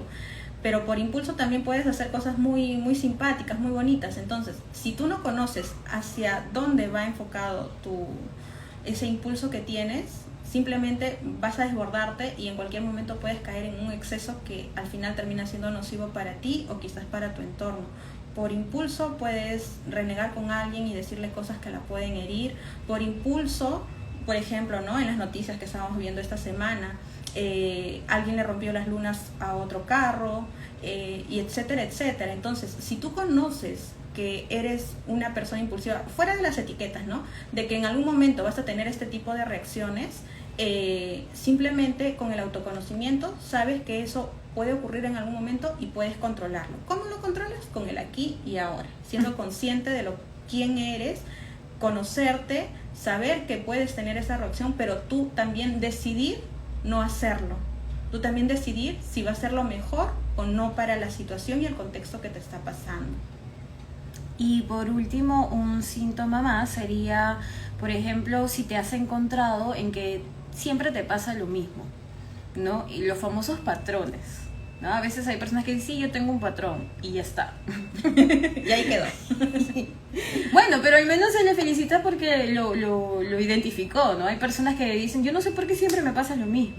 Pero por impulso también puedes hacer cosas muy, muy simpáticas, muy bonitas. Entonces, si tú no conoces hacia dónde va enfocado ese impulso que tienes, simplemente vas a desbordarte y en cualquier momento puedes caer en un exceso que al final termina siendo nocivo para ti o quizás para tu entorno. Por impulso puedes renegar con alguien y decirle cosas que la pueden herir. Por impulso, por ejemplo, ¿no? En las noticias que estábamos viendo esta semana, alguien le rompió las lunas a otro carro, y etcétera, etcétera. Entonces, si tú conoces que eres una persona impulsiva, fuera de las etiquetas, ¿no? De que en algún momento vas a tener este tipo de reacciones, simplemente con el autoconocimiento sabes que eso puede ocurrir en algún momento y puedes controlarlo. ¿Cómo lo controlas? Con el aquí y ahora, siendo consciente de quién eres, conocerte, saber que puedes tener esa reacción, pero tú también decidir no hacerlo. Tú también decidir si va a ser lo mejor o no para la situación y el contexto que te está pasando. Y por último, un síntoma más sería, por ejemplo, si te has encontrado en que siempre te pasa lo mismo, ¿no? Y los famosos patrones, ¿no? A veces hay personas que dicen, sí, yo tengo un patrón, y ya está. Y ahí quedó. Bueno, pero al menos se le felicita porque lo identificó, ¿no? Hay personas que dicen, yo no sé por qué siempre me pasa lo mismo,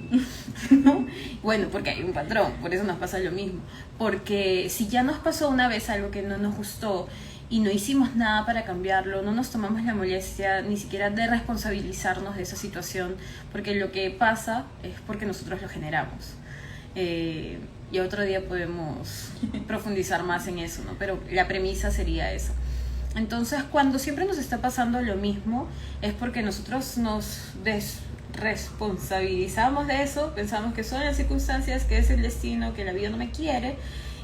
¿no? Bueno, porque hay un patrón, por eso nos pasa lo mismo. Porque si ya nos pasó una vez algo que no nos gustó y no hicimos nada para cambiarlo, no nos tomamos la molestia ni siquiera de responsabilizarnos de esa situación, porque lo que pasa es porque nosotros lo generamos. Y otro día podemos profundizar más en eso, ¿no? Pero la premisa sería esa. Entonces, cuando siempre nos está pasando lo mismo, es porque nosotros nos desresponsabilizamos de eso, pensamos que son las circunstancias, que es el destino, que la vida no me quiere,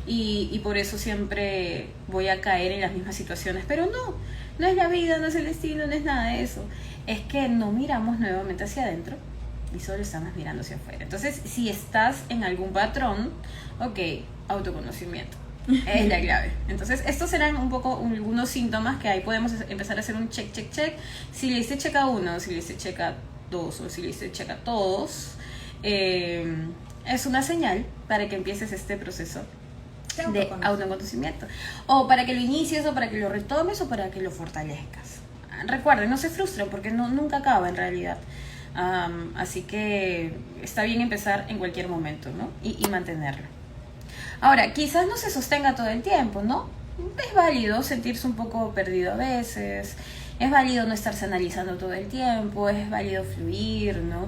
y por eso siempre voy a caer en las mismas situaciones. Pero no es la vida, no es el destino, no es nada de eso. Es que no miramos nuevamente hacia adentro y solo estamos mirando hacia afuera. Entonces, si estás en algún patrón, ok, autoconocimiento. Es la clave. Entonces, estos serán un poco algunos síntomas que ahí podemos empezar a hacer un check, check, check. Si le hice check a uno, si le hice check a dos o si le hice check a todos, es una señal para que empieces este proceso de autoconocimiento. O para que lo inicies, o para que lo retomes, o para que lo fortalezcas. Recuerden, no se frustren porque nunca acaba en realidad. Así que está bien empezar en cualquier momento, ¿no? Y mantenerlo. Ahora, quizás no se sostenga todo el tiempo, ¿no? Es válido sentirse un poco perdido a veces, es válido no estarse analizando todo el tiempo, es válido fluir, ¿no?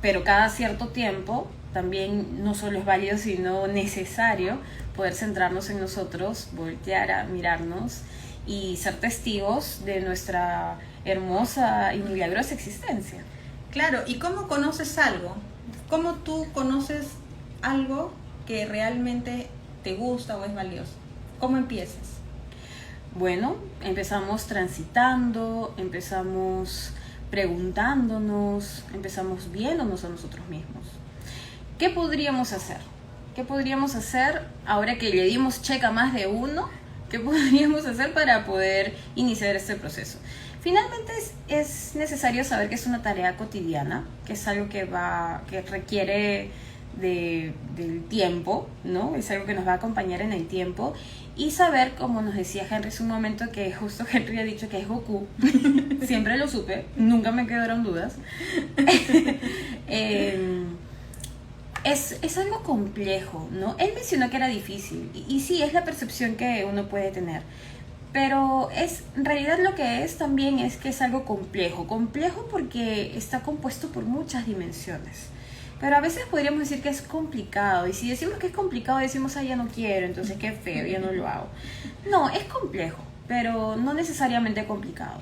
Pero cada cierto tiempo también no solo es válido, sino necesario poder centrarnos en nosotros, voltear a mirarnos y ser testigos de nuestra hermosa y milagrosa existencia. Claro, ¿y cómo conoces algo? ¿Cómo tú conoces algo que realmente te gusta o es valioso? ¿Cómo empiezas? Bueno, empezamos transitando, empezamos preguntándonos, empezamos viéndonos a nosotros mismos. ¿Qué podríamos hacer? ¿Qué podríamos hacer ahora que le dimos check a más de uno? ¿Qué podríamos hacer para poder iniciar este proceso? Finalmente es necesario saber que es una tarea cotidiana, que es algo que requiere del tiempo, ¿no? Es algo que nos va a acompañar en el tiempo. Y saber, como nos decía Henry hace un momento, que justo Henry ha dicho que es Goku. Siempre lo supe, nunca me quedaron dudas. Es algo complejo, ¿no? Él mencionó que era difícil, y sí, es la percepción que uno puede tener. Pero en realidad lo que es también es que es algo complejo. Complejo porque está compuesto por muchas dimensiones. Pero a veces podríamos decir que es complicado. Y si decimos que es complicado, decimos, ya no quiero, entonces qué feo, ya no lo hago. No, es complejo, pero no necesariamente complicado.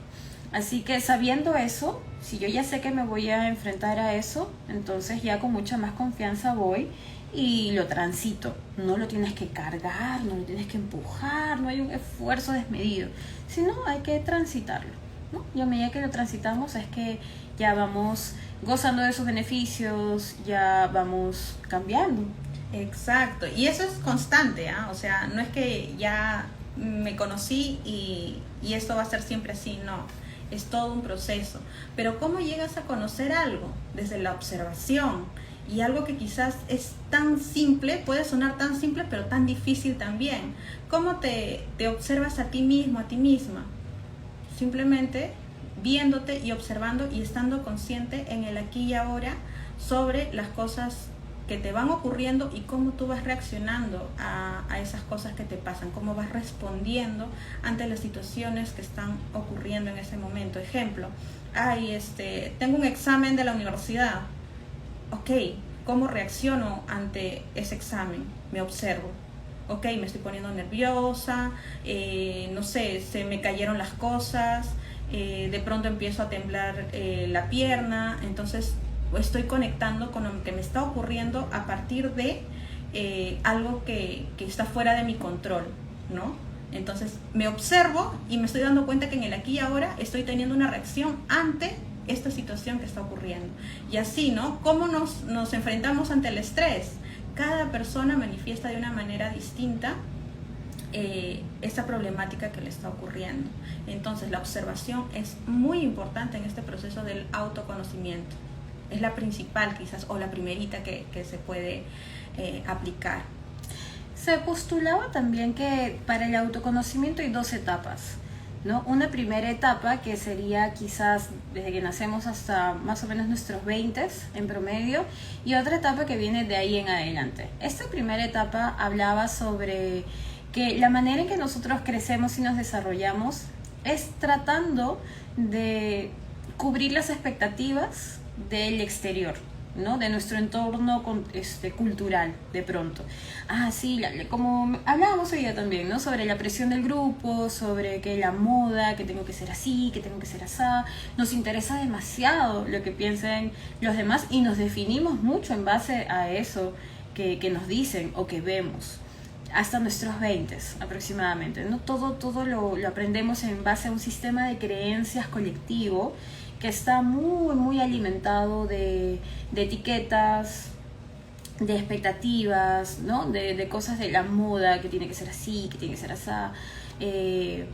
Así que sabiendo eso, si yo ya sé que me voy a enfrentar a eso, entonces ya con mucha más confianza voy y lo transito. No lo tienes que cargar, no lo tienes que empujar, no hay un esfuerzo desmedido, sino hay que transitarlo, ¿no? Y a medida que lo transitamos es que ya vamos gozando de sus beneficios, ya vamos cambiando. Exacto, y eso es constante, ¿eh? O sea, no es que ya me conocí y esto va a ser siempre así, no, es todo un proceso. Pero ¿cómo llegas a conocer algo? Desde la observación. Y algo que quizás es tan simple, puede sonar tan simple, pero tan difícil también. ¿Cómo te observas a ti mismo, a ti misma? Simplemente viéndote y observando y estando consciente en el aquí y ahora sobre las cosas que te van ocurriendo y cómo tú vas reaccionando a esas cosas que te pasan, cómo vas respondiendo ante las situaciones que están ocurriendo en ese momento. Ejemplo, tengo un examen de la universidad. Ok, ¿cómo reacciono ante ese examen? Me observo. Ok, me estoy poniendo nerviosa, no sé, se me cayeron las cosas, de pronto empiezo a temblar la pierna, entonces estoy conectando con lo que me está ocurriendo a partir de algo que está fuera de mi control, ¿no? Entonces me observo y me estoy dando cuenta que en el aquí y ahora estoy teniendo una reacción ante esta situación que está ocurriendo. Y así, ¿no? ¿Cómo nos enfrentamos ante el estrés? Cada persona manifiesta de una manera distinta esa problemática que le está ocurriendo. Entonces la observación es muy importante en este proceso del autoconocimiento. Es la principal quizás, o la primerita que se puede aplicar. Se postulaba también que para el autoconocimiento hay 2 etapas, ¿no? Una primera etapa que sería quizás desde que nacemos hasta más o menos nuestros 20s en promedio, y otra etapa que viene de ahí en adelante. Esta primera etapa hablaba sobre que la manera en que nosotros crecemos y nos desarrollamos es tratando de cubrir las expectativas del exterior, ¿no? De nuestro entorno cultural, de pronto. Sí, como hablábamos hoy día también, ¿no? Sobre la presión del grupo, sobre que la moda, que tengo que ser así, que tengo que ser asá. Nos interesa demasiado lo que piensen los demás y nos definimos mucho en base a eso que nos dicen o que vemos. Hasta nuestros 20s aproximadamente, ¿no? Todo lo aprendemos en base a un sistema de creencias colectivo que está muy, muy alimentado de etiquetas, de expectativas, ¿no? De cosas de la moda, que tiene que ser así, que tiene que ser así.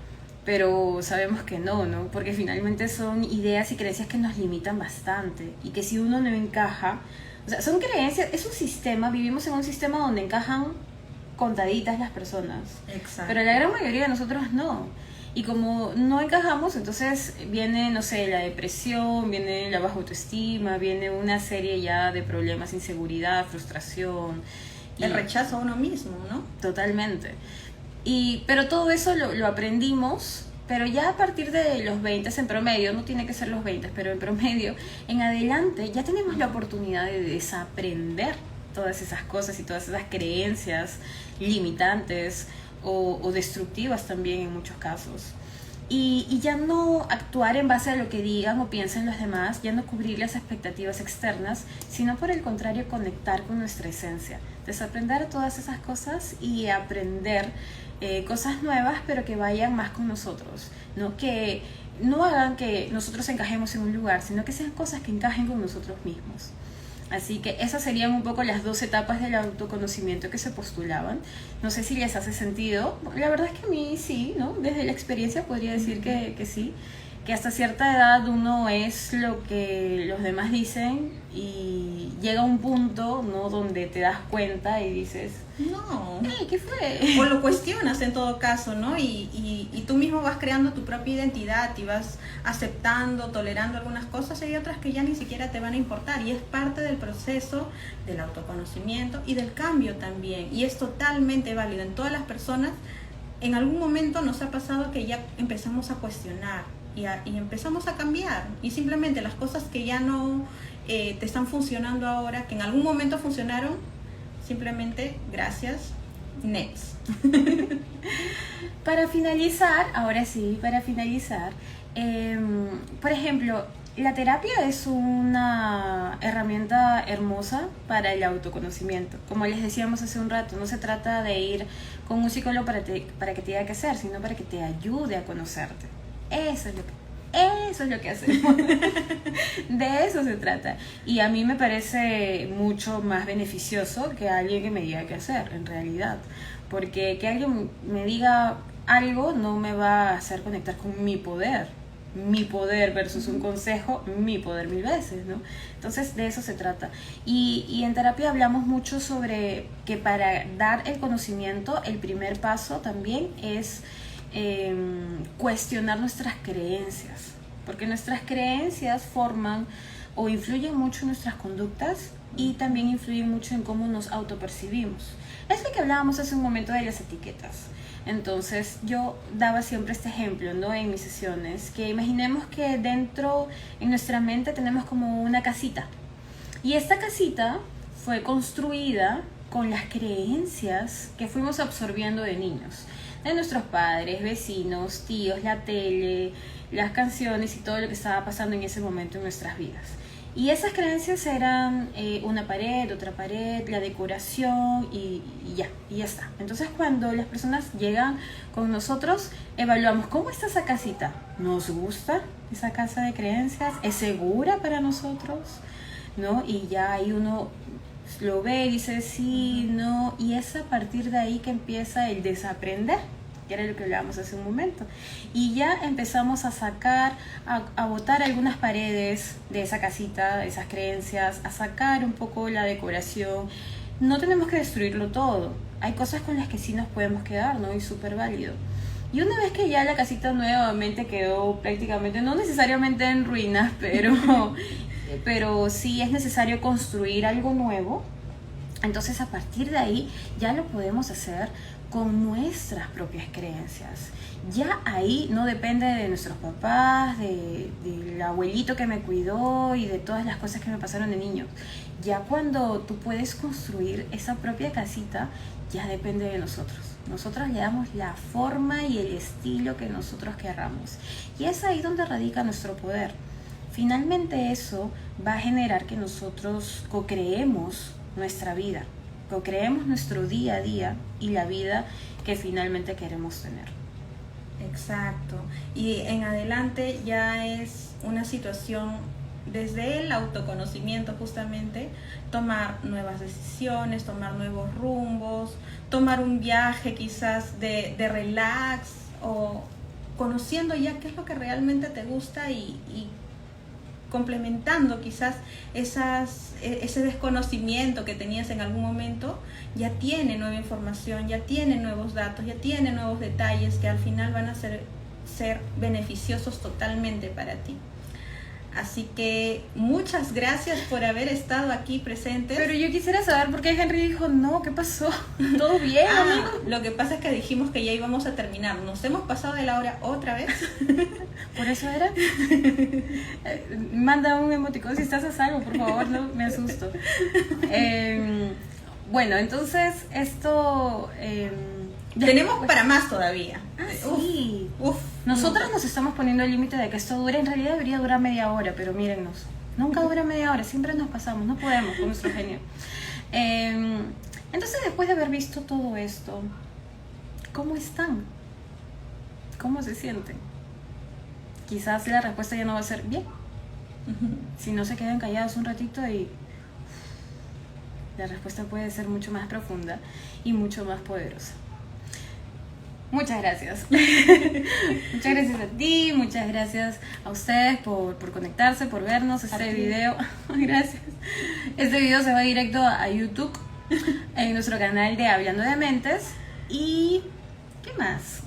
Pero sabemos que no, ¿no? Porque finalmente son ideas y creencias que nos limitan bastante. Y que si uno no encaja, o sea, son creencias, es un sistema, vivimos en un sistema donde encajan contaditas las personas. Exacto. Pero la gran mayoría de nosotros no. Y como no encajamos, entonces viene, no sé, la depresión, viene la baja autoestima, viene una serie ya de problemas, inseguridad, frustración. El rechazo a uno mismo, ¿no? Totalmente. Pero todo eso lo aprendimos, pero ya a partir de los 20 en promedio, no tiene que ser los 20, pero en promedio, en adelante ya tenemos la oportunidad de desaprender todas esas cosas y todas esas creencias limitantes o destructivas también en muchos casos. Y ya no actuar en base a lo que digan o piensen los demás, ya no cubrir las expectativas externas, sino por el contrario conectar con nuestra esencia, desaprender todas esas cosas y aprender cosas nuevas, pero que vayan más con nosotros, ¿no? Que no hagan que nosotros encajemos en un lugar, sino que sean cosas que encajen con nosotros mismos. Así que esas serían un poco las 2 etapas del autoconocimiento que se postulaban. No sé si les hace sentido. La verdad es que a mí sí, ¿no? Desde la experiencia podría decir que sí. Que hasta cierta edad uno es lo que los demás dicen y llega un punto, ¿no? Donde te das cuenta y dices, no, ¿qué fue? O lo cuestionas en todo caso, ¿no? Y tú mismo vas creando tu propia identidad y vas aceptando, tolerando algunas cosas, y hay otras que ya ni siquiera te van a importar, y es parte del proceso del autoconocimiento y del cambio también, y es totalmente válido en todas las personas. En algún momento nos ha pasado que ya empezamos a cuestionar y empezamos a cambiar, y simplemente las cosas que ya no te están funcionando ahora, que en algún momento funcionaron, simplemente gracias, next. Para finalizar, ahora sí, por ejemplo, la terapia es una herramienta hermosa para el autoconocimiento. Como les decíamos hace un rato, no se trata de ir con un psicólogo para que te diga qué hacer, sino para que te ayude a conocerte. Eso es lo que hacemos. De eso se trata. Y a mí me parece mucho más beneficioso que alguien que me diga qué hacer, en realidad. Porque que alguien me diga algo no me va a hacer conectar con mi poder. Mi poder versus un consejo, mi poder 1000 veces, ¿no? Entonces de eso se trata. Y en terapia hablamos mucho sobre que para dar el conocimiento, el primer paso también es cuestionar nuestras creencias, porque nuestras creencias forman o influyen mucho en nuestras conductas y también influyen mucho en cómo nos autopercibimos. Es lo que hablábamos hace un momento de las etiquetas. Entonces yo daba siempre este ejemplo, ¿no? En mis sesiones, que imaginemos que dentro, en nuestra mente tenemos como una casita, y esta casita fue construida con las creencias que fuimos absorbiendo de niños, de nuestros padres, vecinos, tíos, la tele, las canciones y todo lo que estaba pasando en ese momento en nuestras vidas. Y esas creencias eran una pared, otra pared, la decoración y ya está. Entonces cuando las personas llegan con nosotros, evaluamos cómo está esa casita. ¿Nos gusta esa casa de creencias? ¿Es segura para nosotros? ¿No? Y ya ahí uno lo ve y dice sí, no, y es a partir de ahí que empieza el desaprender, que era lo que hablábamos hace un momento, y ya empezamos a sacar, a botar algunas paredes de esa casita, de esas creencias, a sacar un poco la decoración. No tenemos que destruirlo todo, hay cosas con las que sí nos podemos quedar, ¿no? Y súper válido. Y una vez que ya la casita nuevamente quedó prácticamente, no necesariamente en ruinas, pero sí es necesario construir algo nuevo, entonces a partir de ahí ya lo podemos hacer con nuestras propias creencias. Ya ahí no depende de nuestros papás, del abuelito que me cuidó y de todas las cosas que me pasaron de niño. Ya cuando tú puedes construir esa propia casita, ya depende de nosotros. Nosotros le damos la forma y el estilo que nosotros querramos. Y es ahí donde radica nuestro poder. Finalmente eso va a generar que nosotros co-creemos nuestra vida, co-creemos nuestro día a día y la vida que finalmente queremos tener. Exacto. Y en adelante ya es una situación desde el autoconocimiento justamente, tomar nuevas decisiones, tomar nuevos rumbos, tomar un viaje quizás de relax, o conociendo ya qué es lo que realmente te gusta y complementando quizás ese desconocimiento que tenías en algún momento, ya tiene nueva información, ya tiene nuevos datos, ya tiene nuevos detalles que al final van a ser beneficiosos totalmente para ti. Así que muchas gracias por haber estado aquí presentes. Pero yo quisiera saber por qué Henry dijo no, ¿qué pasó? ¿Todo bien, amigo? Lo que pasa es que dijimos que ya íbamos a terminar. ¿Nos hemos pasado de la hora otra vez? ¿Por eso era? Manda un emoticón si estás a salvo, por favor, no me asusto. Bueno, entonces esto... tenemos para más todavía. Sí. Nosotros nos estamos poniendo el límite de que esto dure, en realidad debería durar media hora, pero mírennos, nunca dura media hora, siempre nos pasamos, no podemos con nuestro genio. Entonces, después de haber visto todo esto, ¿cómo están? ¿Cómo se sienten? Quizás la respuesta ya no va a ser bien, si no se quedan callados un ratito, y la respuesta puede ser mucho más profunda y mucho más poderosa. Muchas gracias. Muchas gracias a ti, muchas gracias a ustedes por conectarse, por vernos. Este video, gracias. Este video se va directo a YouTube, en nuestro canal de Hablando de Mentes. Y ¿qué más?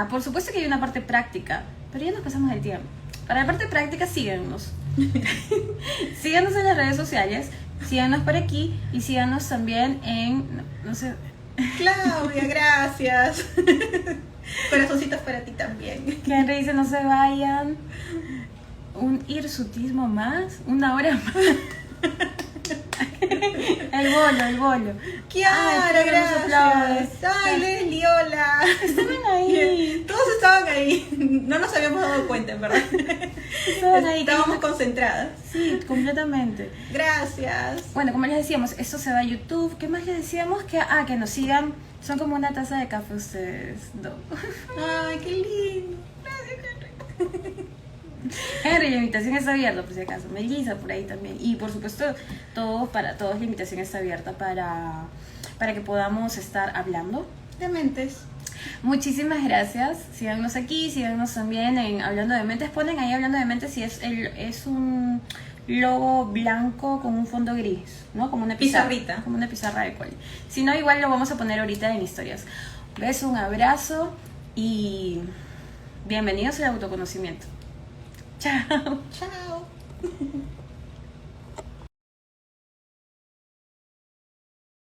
Por supuesto que hay una parte práctica, pero ya nos pasamos el tiempo. Para la parte práctica, síganos. Síganos en las redes sociales, síganos por aquí y síganos también en, no sé. Claudia, gracias. Corazoncitos para ti también. Que Henry dice no se vayan. Un hirsutismo más, una hora más. El bolo. Kiara, gracias. Ay, Leslie, hola. Estaban ahí. Todos estaban ahí. No nos habíamos dado cuenta, en verdad. Estaban ahí. Estábamos concentradas. Sí, completamente. Gracias. Bueno, como les decíamos, esto se va a YouTube. ¿Qué más les decíamos? Que nos sigan. Son como una taza de café ustedes. No. Ay, qué lindo. Gracias, Henry. Henry, la invitación está abierta, por si acaso. Melissa por ahí también. Y por supuesto, para todos la invitación está abierta para que podamos estar hablando de mentes. Muchísimas gracias. Síganos aquí, síganos también en Hablando de Mentes. Ponen ahí Hablando de Mentes y es un logo blanco con un fondo gris, ¿no? Como una pizarrita. Como una pizarra de col. Si no, igual lo vamos a poner ahorita en historias. Un beso, un abrazo y bienvenidos al autoconocimiento. Chao. Chao.